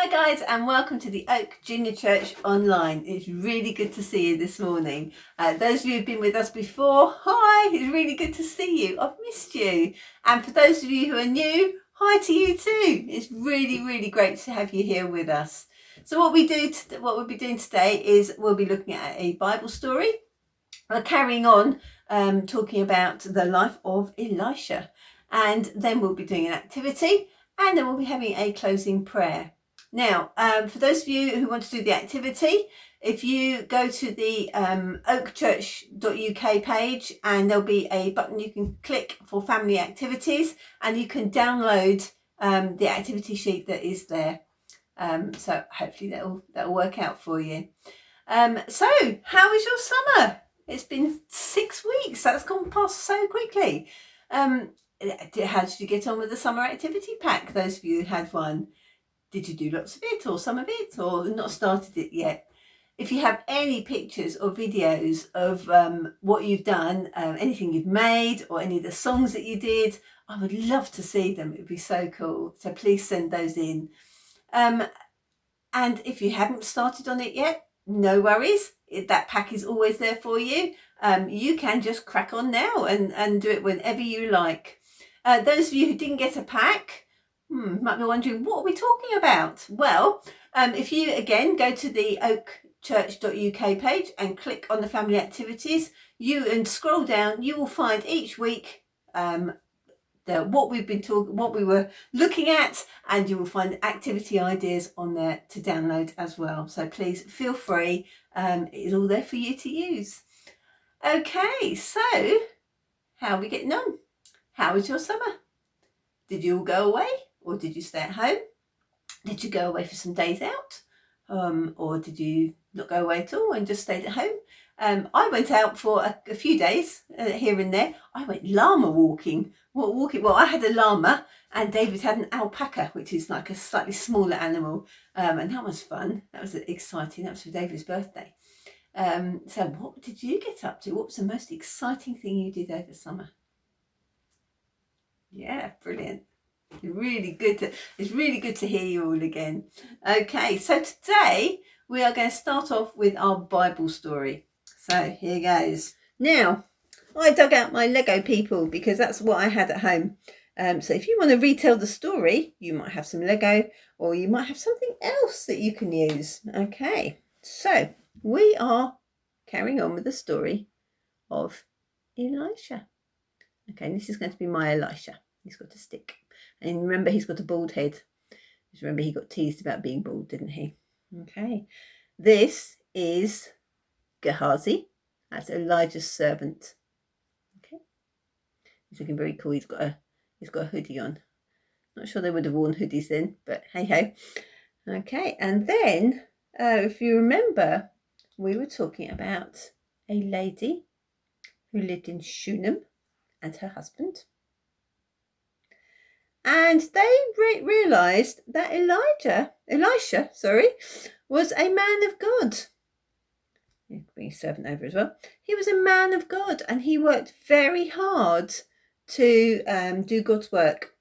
Hi guys, and welcome to the Oak Junior Church Online. It's really good to see you this morning. Those of you who've been with us before, hi, it's really good to see you. I've missed you. And for those of you who are new, hi to you too. It's really great to have you here with us. So what we'll be doing today is we'll be looking at a Bible story. We're carrying on talking about the life of Elisha, and then we'll be doing an activity, and then we'll be having a closing prayer. Now, for those of you who want to do the activity, if you go to the oakchurch.uk page, and there'll be a button you can click for family activities, and you can download the activity sheet that is there. So hopefully that'll work out for you. So how was your summer? It's been 6 weeks. That's gone past so quickly. How did you get on with the summer activity pack? Those of you who had one. Did you do lots of it or some of it, or not started it yet? If you have any pictures or videos of what you've done, anything you've made, or any of the songs that you did, I would love to see them. It would be so cool. So please send those in. And if you haven't started on it yet, no worries. That pack is always there for you. You can just crack on now and do it whenever you like. Those of you who didn't get a pack, might be wondering, what are we talking about? Well, if you again go to the oakchurch.uk page and click on the family activities, and scroll down, you will find each week what we were looking at, and you will find activity ideas on there to download as well. So please feel free. It is all there for you to use. Okay, so how are we getting on? How was your summer? Did you all go away, or did you stay at home? Did you go away for some days out, or did you not go away at all and just stayed at home? I went out for a few days here and there. I went llama walking. Well, I had a llama, and David had an alpaca, which is like a slightly smaller animal, and that was fun. That was exciting. That was for David's birthday. So what did you get up to? What was the most exciting thing you did over summer? Yeah, brilliant. It's really good to hear you all again. Okay, so today we are going to start off with our Bible story. So here goes. Now, I dug out my Lego people because that's what I had at home. So if you want to retell the story, you might have some Lego, or you might have something else that you can use. Okay, so we are carrying on with the story of Elisha. Okay, this is going to be my Elisha. He's got a stick. And remember, he's got a bald head. Just remember, he got teased about being bald, didn't he? Okay. This is Gehazi. That's Elijah's servant. Okay. He's looking very cool. He's got a hoodie on. Not sure they would have worn hoodies then, but hey ho. Okay. And then, if you remember, we were talking about a lady who lived in Shunem and her husband. And they realised that Elisha, was a man of God. Bring his servant over as well. He was a man of God, and he worked very hard to do God's work.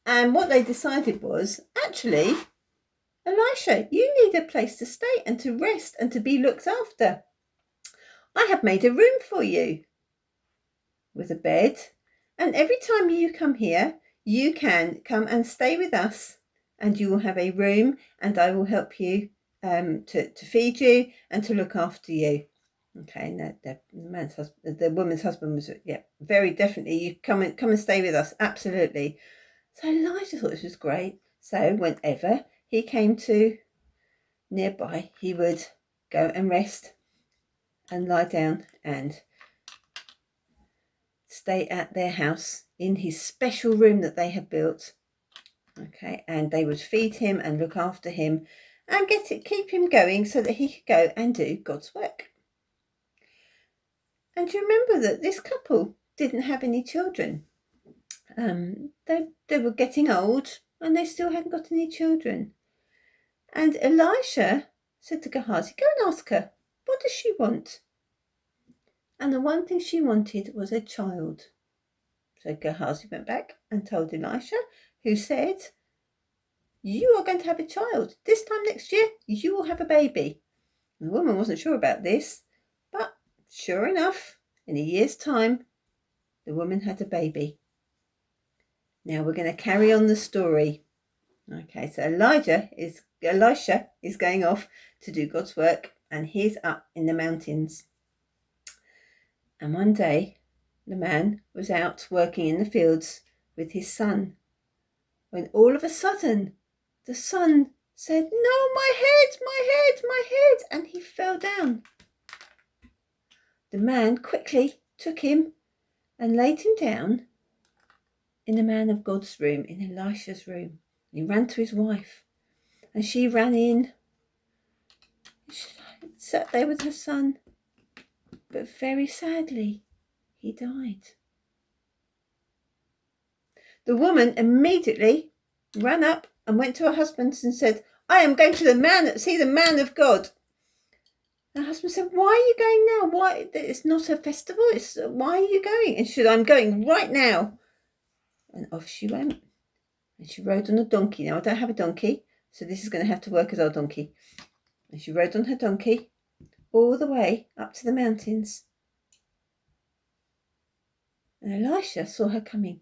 And what they decided was, actually, Elisha, you need a place to stay and to rest and to be looked after. I have made a room for you with a bed, and every time you come here, you can come and stay with us, and you will have a room, and I will help you to feed you and to look after you. Okay, and the woman's husband was, yeah, very definitely, you come and stay with us, absolutely. So Elijah thought this was great. So whenever he came to nearby, he would go and rest and lie down and stay at their house in his special room that they had built. Okay, and they would feed him and look after him and keep him going so that he could go and do God's work. And you remember that this couple didn't have any children. They were getting old, and they still hadn't got any children. And Elisha said to Gehazi, go and ask her, what does she want? And the one thing she wanted was a child. So Gehazi went back and told Elisha, who said, you are going to have a child. This time next year, you will have a baby. And the woman wasn't sure about this, but sure enough, in a year's time, the woman had a baby. Now we're going to carry on the story. Okay, so Elisha is going off to do God's work, and he's up in the mountains. And one day, the man was out working in the fields with his son, when all of a sudden, the son said, "No, my head, my head, my head," and he fell down. The man quickly took him and laid him down in the man of God's room, in Elisha's room. He ran to his wife, and she ran in. She sat there with her son, but very sadly, he died. The woman immediately ran up and went to her husband and said, "I am going to see the man of God." And her husband said, "Why are you going now? Why? It's not a festival. Why are you going?" And she said, "I'm going right now." And off she went. And she rode on a donkey. Now, I don't have a donkey, so this is going to have to work as our donkey. And she rode on her donkey all the way up to the mountains. And Elisha saw her coming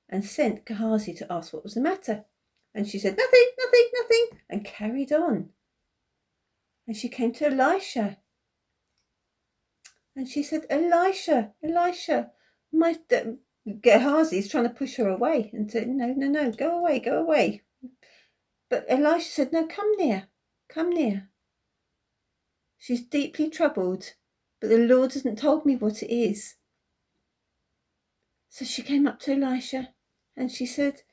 and sent Gehazi to ask what was the matter. And she said, "Nothing, nothing, nothing," and carried on. And she came to Elisha. And she said, "Elisha, Elisha, Gehazi is trying to push her away and said, no, go away, go away." But Elisha said, "No, come near, come near. She's deeply troubled, but the Lord hasn't told me what it is." So she came up to Elisha and she said,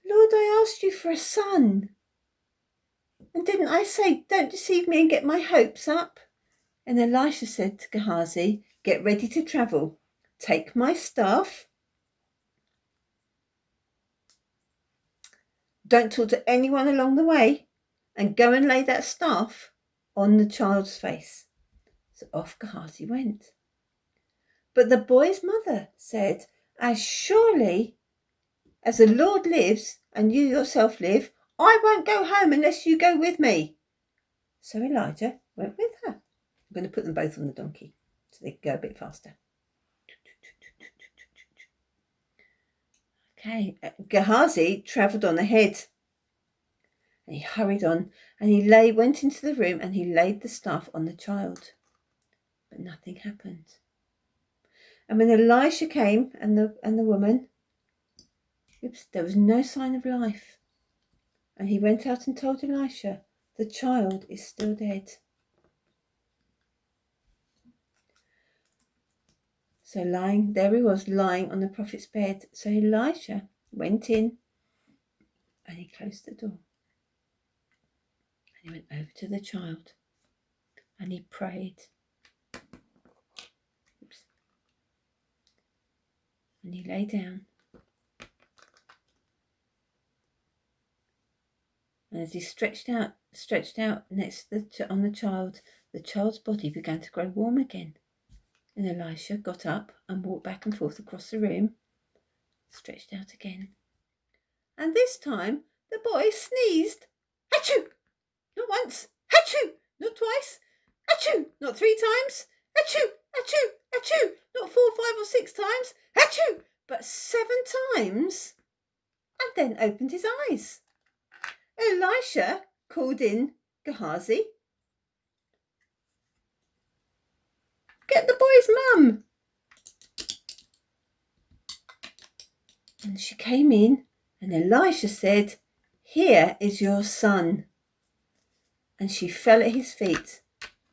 "Lord, I asked you for a son. And didn't I say, don't deceive me and get my hopes up?" And Elisha said to Gehazi, "Get ready to travel. Take my staff. Don't talk to anyone along the way, and go and lay that staff on the child's face." So off Gehazi went. But the boy's mother said, "As surely as the Lord lives and you yourself live, I won't go home unless you go with me." So Elijah went with her. I'm going to put them both on the donkey so they can go a bit faster. Okay, Gehazi travelled on ahead. And he hurried on, and he went into the room, and he laid the staff on the child. But nothing happened. And when Elisha came and the woman, there was no sign of life. And he went out and told Elisha, "The child is still dead." So there he was, lying on the prophet's bed. So Elisha went in and he closed the door. And he went over to the child and he prayed. And he lay down. And as he stretched out next to on the child, the child's body began to grow warm again. And Elisha got up and walked back and forth across the room, stretched out again. And this time the boy sneezed. Achoo! Not once. Achoo! Not twice. Achoo! Not 3 times. Achoo! Achoo! Achoo! Not 4, 5 or 6 times. Achoo! But 7 times. And then opened his eyes. Elisha called in Gehazi. "Get the boy's mum." And she came in, and Elisha said, "Here is your son." And she fell at his feet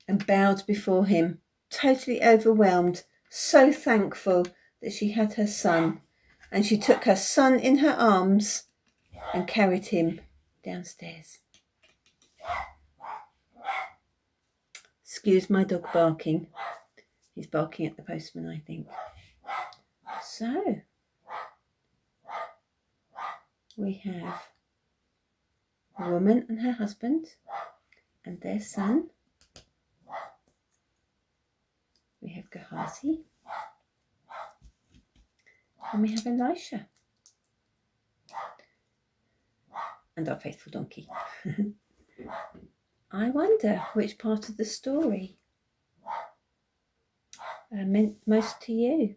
and bowed before him, totally overwhelmed, so thankful that she had her son. And she took her son in her arms and carried him downstairs. Excuse my dog barking. He's barking at the postman, I think. So, we have a woman and her husband and their son. We have Gehazi. And we have Elisha. and our faithful donkey. I wonder which part of the story meant most to you.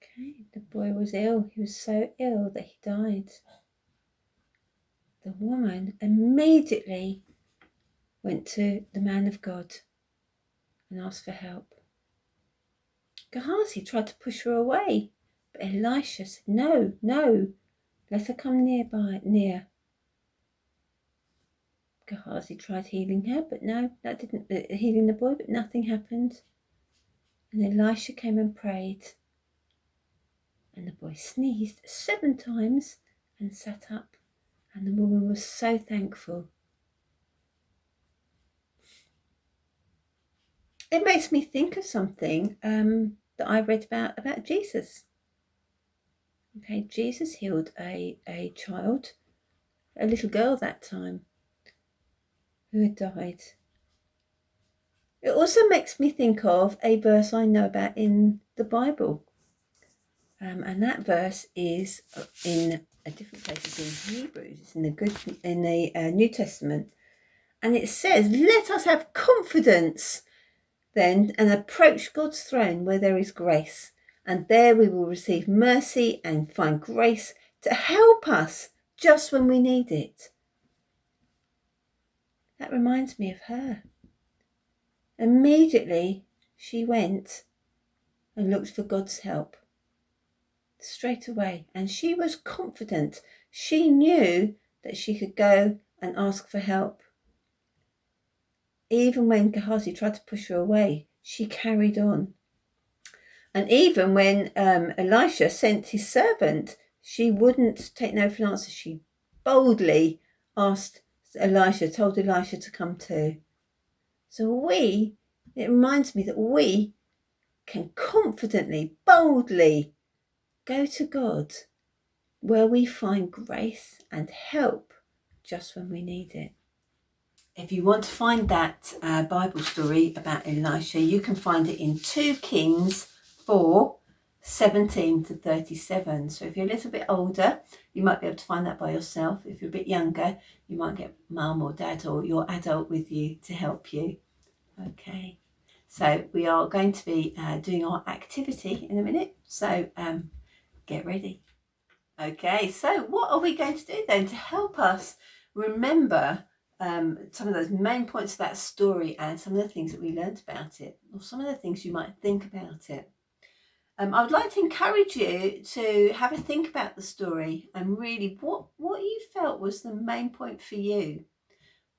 Okay, the boy was ill. He was so ill that he died. The woman immediately went to the man of God and asked for help. Gehazi tried to push her away, but Elisha said, no, let her come near. Gehazi tried healing her, but no, that didn't, healing the boy, but nothing happened. And Elisha came and prayed, and the boy sneezed 7 times and sat up, and the woman was so thankful. It makes me think of something that I read about Jesus. Okay, Jesus healed a child, a little girl that time, who had died. It also makes me think of a verse I know about in the Bible. And that verse is in a different place. It's in Hebrews. It's in the New Testament. And it says, let us have confidence then and approach God's throne where there is grace. And there we will receive mercy and find grace to help us just when we need it. That reminds me of her. Immediately she went and looked for God's help. Straight away. And she was confident. She knew that she could go and ask for help. Even when Gehazi tried to push her away, she carried on. And even when Elisha sent his servant, she wouldn't take no for an answer. She boldly told Elisha to come too. So it reminds me that we can confidently, boldly go to God where we find grace and help just when we need it. If you want to find that Bible story about Elisha, you can find it in 2 Kings 4:17 to 37. So if you're a little bit older, you might be able to find that by yourself. If you're a bit younger, you might get mum or dad or your adult with you to help you. Okay, so we are going to be doing our activity in a minute. So get ready. Okay, so what are we going to do then to help us remember some of those main points of that story and some of the things that we learned about it, or some of the things you might think about it? I would like to encourage you to have a think about the story and really what you felt was the main point for you.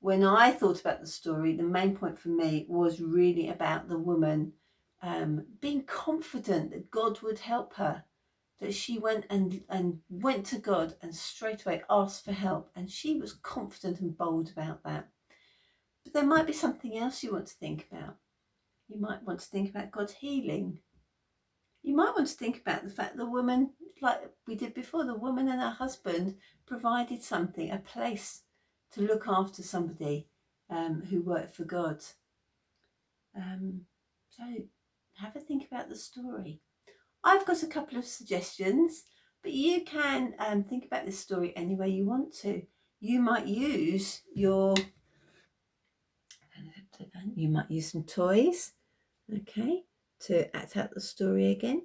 When I thought about the story, the main point for me was really about the woman being confident that God would help her, that she went and went to God and straight away asked for help, and she was confident and bold about that. But there might be something else you want to think about. You might want to think about God's healing. You might want to think about the fact the woman, like we did before, the woman and her husband provided something, a place to look after somebody who worked for God. So have a think about the story. I've got a couple of suggestions, but you can think about this story any way you want to. You might use some toys, okay, to act out the story again.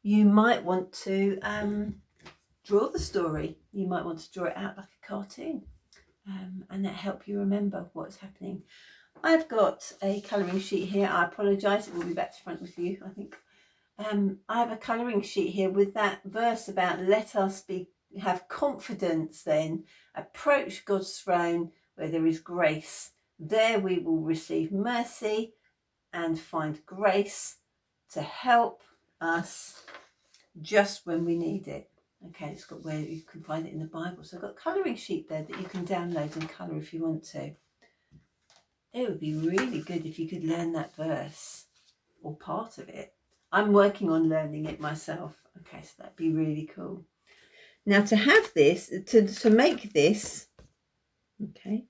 You might want to draw the story. You might want to draw it out like a cartoon, and that help you remember what's happening. I've got a colouring sheet here. I apologise, it will be back to front with you, I think. I have a colouring sheet here with that verse about let us have confidence then, approach God's throne where there is grace. There we will receive mercy and find grace to help us just when we need it. Okay, it's got where you can find it in the Bible. So I've got a colouring sheet there that you can download and colour if you want to. It would be really good if you could learn that verse or part of it. I'm working on learning it myself. Okay, so that'd be really cool. Now to have this, to make this, okay,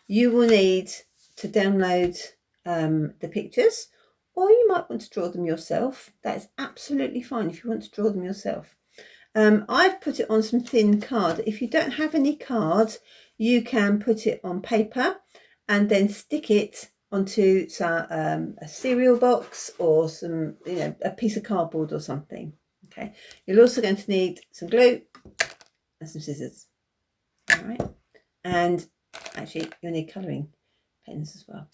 you will need to download the pictures, or you might want to draw them yourself. That's absolutely fine if you want to draw them yourself. I've put it on some thin card. If you don't have any cards, you can put it on paper and then stick it onto some, a cereal box or some, a piece of cardboard or something. Okay, you're also going to need some glue and some scissors. All right, and actually you'll need colouring pens as well.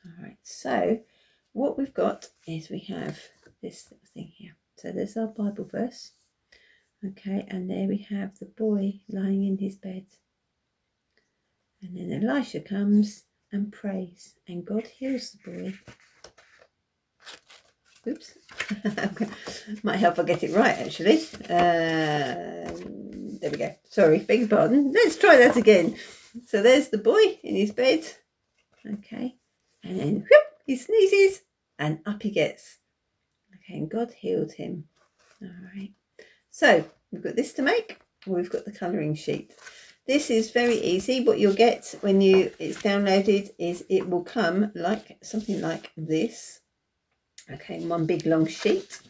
All right, so what we've got is we have this little thing here. So there's our Bible verse. Okay, and there we have the boy lying in his bed. And then Elisha comes and prays, and God heals the boy. Oops. Might help I get it right, actually. There we go. Sorry, beg your pardon. Let's try that again. So there's the boy in his bed. Okay, and then whoop, he sneezes, and up he gets. Okay, and God healed him. All right. So we've got this to make. We've got the colouring sheet. This is very easy. What you'll get when it's downloaded is it will come like something like this. Okay, one big long sheet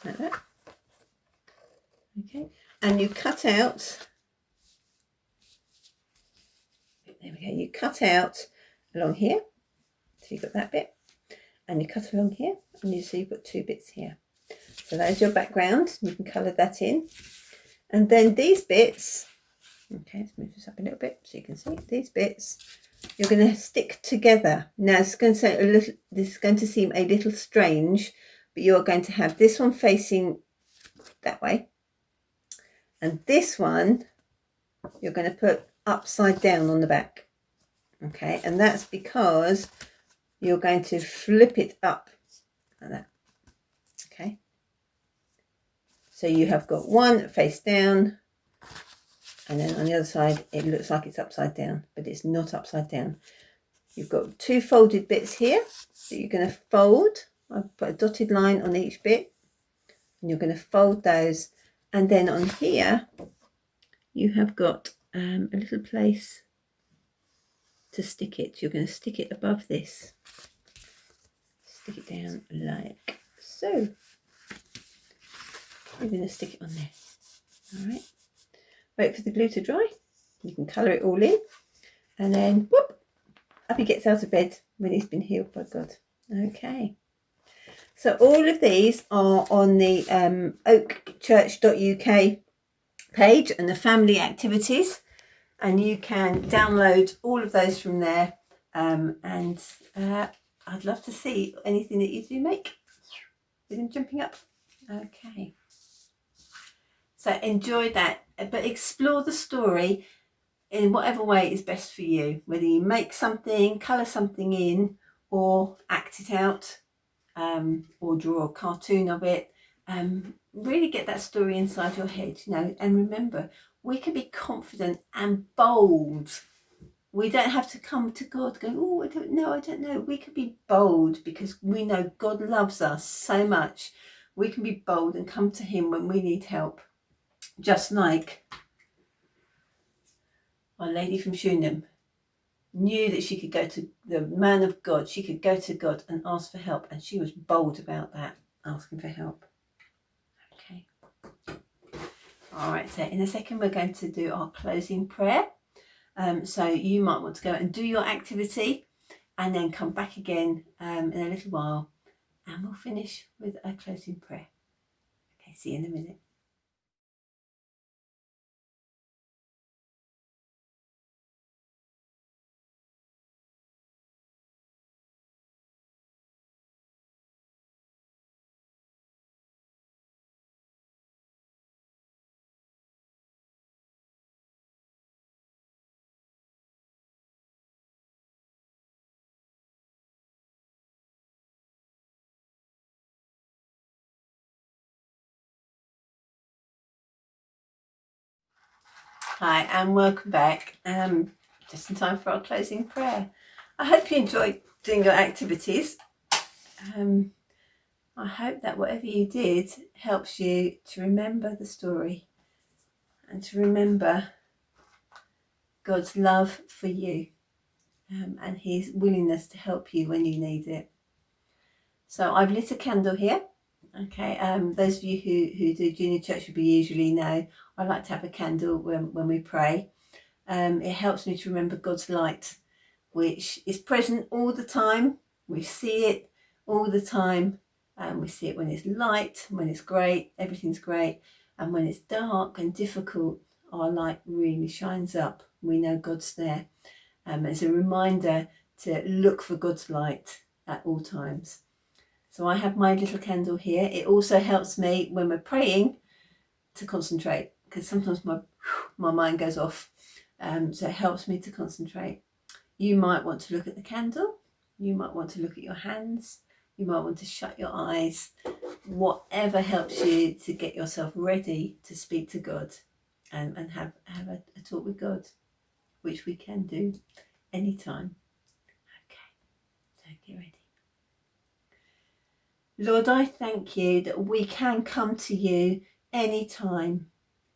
like that. Okay, and you cut out. There we go. You cut out along here. So you've got that bit, and you cut along here, and you see you've got two bits here. So there's your background. You can colour that in, and then these bits. Okay, let's move this up a little bit so you can see these bits. You're going to stick together. Now it's going to say this is going to seem a little strange, but you're going to have this one facing that way, and this one you're going to put upside down on the back. Okay, and that's because you're going to flip it up like that. Okay, so you have got one face down, and then on the other side it looks like it's upside down, but it's not upside down. You've got two folded bits here that you're going to fold. I've put a dotted line on each bit, and you're going to fold those, and then on here you have got a little place to stick it. You're going to stick it above this. Stick it down like so. You're going to stick it on there. All right. Wait for the glue to dry. You can colour it all in, and then whoop, up he gets out of bed when he's been healed by God. Okay. So all of these are on the oakchurch.uk page and the family activities, and you can download all of those from there. And I'd love to see anything that you do make with them jumping up. Okay. So enjoy that, but explore the story in whatever way is best for you, whether you make something, colour something in, or act it out, or draw a cartoon of it. Really get that story inside your head, and remember, we can be confident and bold. We don't have to come to God going, oh, I don't know. We can be bold because we know God loves us so much. We can be bold and come to him when we need help. Just like our lady from Shunem knew that she could go to the man of God. She could go to God and ask for help. And she was bold about that, asking for help. Okay. All right, so in a second, we're going to do our closing prayer. So you might want to go and do your activity and then come back again in a little while, and we'll finish with a closing prayer. Okay, see you in a minute. Hi, and welcome back. Just in time for our closing prayer. I hope you enjoyed doing your activities. I hope that whatever you did helps you to remember the story and to remember God's love for you, and his willingness to help you when you need it. So I've lit a candle here, Okay, those of you who do junior church with me usually know I like to have a candle when we pray. It helps me to remember God's light, which is present all the time. We see it all the time. We see it when it's light, when it's great, everything's great. And when it's dark and difficult, our light really shines up. We know God's there. It's a reminder to look for God's light at all times. So I have my little candle here. It also helps me when we're praying to concentrate, because sometimes my mind goes off. So it helps me to concentrate. You might want to look at the candle. You might want to look at your hands. You might want to shut your eyes. Whatever helps you to get yourself ready to speak to God and have a talk with God, which we can do anytime. Okay, so get ready. Lord, I thank you that we can come to you anytime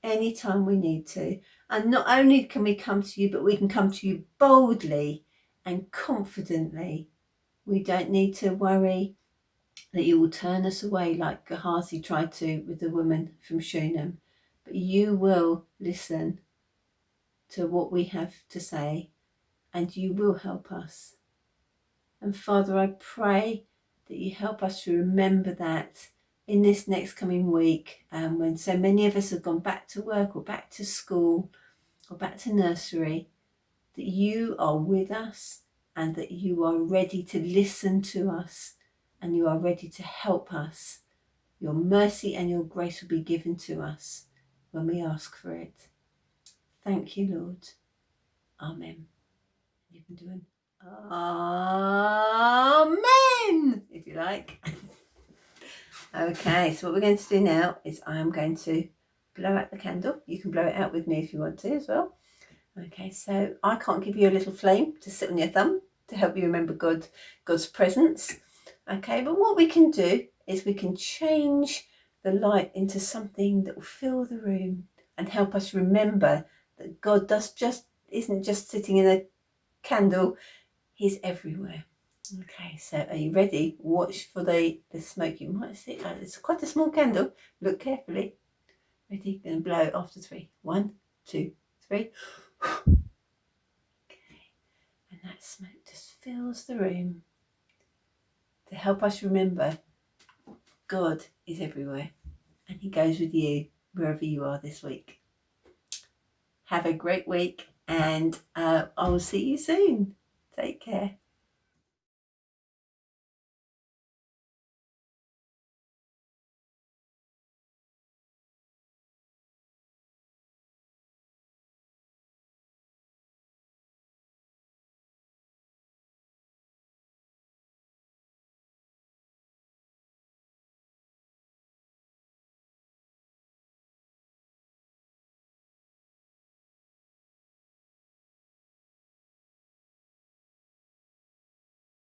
we need to. And not only can we come to you, but we can come to you boldly and confidently. We don't need to worry that you will turn us away like Gehazi tried to with the woman from Shunem, but you will listen to what we have to say and you will help us. And Father, I pray that you help us to remember that in this next coming week, when so many of us have gone back to work or back to school or back to nursery, that you are with us and that you are ready to listen to us and you are ready to help us. Your mercy and your grace will be given to us when we ask for it. Thank you, Lord. Amen. You can do an amen if you like. Okay, so what we're going to do now is I'm going to blow out the candle. You can blow it out with me if you want to as well. Okay, so I can't give you a little flame to sit on your thumb to help you remember God's presence. Okay, but what we can do is we can change the light into something that will fill the room and help us remember that God isn't just sitting in a candle, he's everywhere. Okay, so are you ready? Watch for the smoke. You might see it's quite a small candle. Look carefully. Ready? Going to blow after 3. 1, 2, 3. Okay, and that smoke just fills the room to help us remember God is everywhere and he goes with you wherever you are this week. Have a great week and I will see you soon. Take care.